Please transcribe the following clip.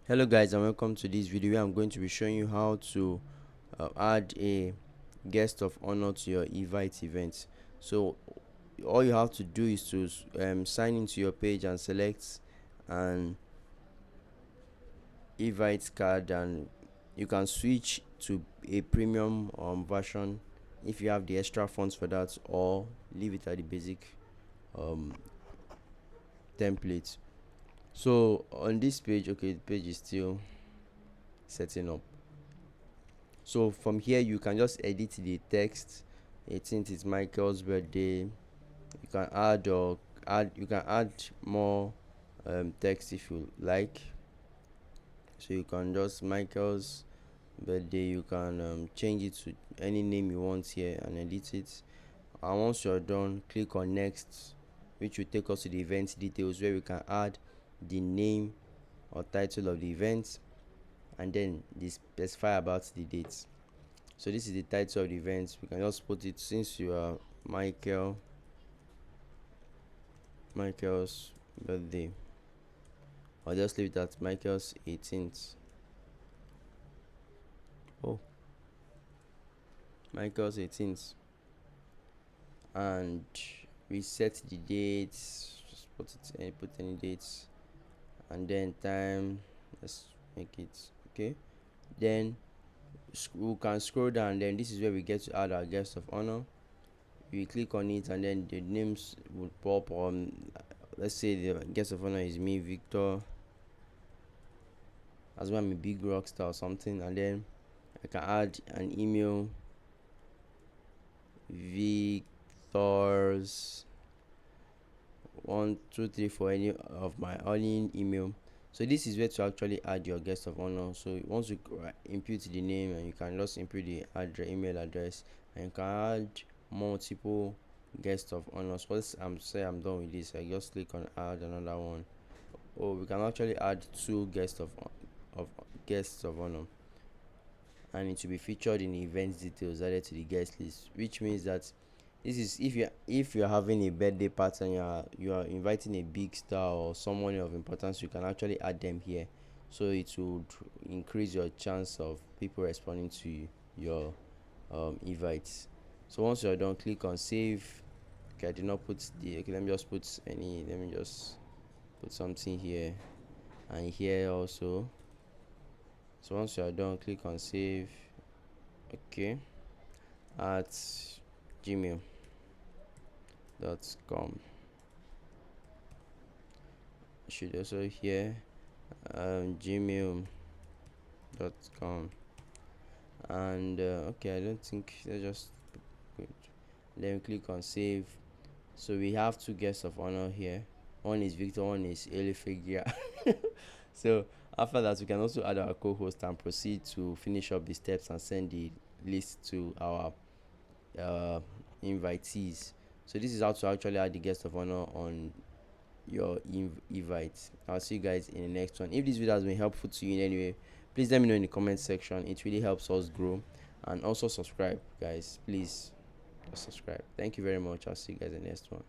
Hello guys, and welcome to this video where I'm going to be showing you how to add a guest of honor to your Evite event. So all you have to do is to sign into your page and select an Evite card, and you can switch to a premium version if you have the extra funds for that, or leave it at the basic um, template. So on this page, okay, the page is still setting up. So from here you can just edit the text. 18th is Michael's birthday. You can add more text if you like. So you can just Michael's birthday. You can change it to any name you want here and edit it. And once you're done, click on next, which will take us to the event details, where we can add the name or title of the event and then specify about the dates. So this is the title of the event. We can just put it, since you are Michael's birthday, I'll just leave it at Michael's 18th. Oh, Michael's 18th. And we set the dates. Just put any dates, and then time. Let's make it okay. Then we can scroll down. Then this is where we get to add our guest of honor. You click on it, and then the names will pop on. Let's say the guest of honor is me, Victor, as well. I'm a big rock star or something, and then I can add an email, Victor's 123 for any of my only email. So this is where to actually add your guest of honor. So once you input the name, and you can just input the email address, and you can add multiple guest of honors. Once I'm done with this, I just click on add another one. Or we can actually add two guests of guests of honor, and it will be featured in the event details added to the guest list, which means that this is if you're having a birthday party and you are inviting a big star or someone of importance. You can actually add them here, so it would increase your chance of people responding to your invites. So once you're done, click on save. Okay, I did not put the okay, let me just put something here and here also. So once you are done, click on save. Okay, at gmail.com. You should also here gmail.com. And okay, I don't think, let's just good. Then click on save. So we have two guests of honor here. One is Victor, one is Elifigia. So after that, we can also add our co-host and proceed to finish up the steps and send the list to our invitees. So this is how to actually add the guest of honor on your invite. I'll see you guys in the next one. If this video has been helpful to you in any way, please let me know in the comment section. It really helps us grow. And also subscribe, guys. Please subscribe. Thank you very much. I'll see you guys in the next one.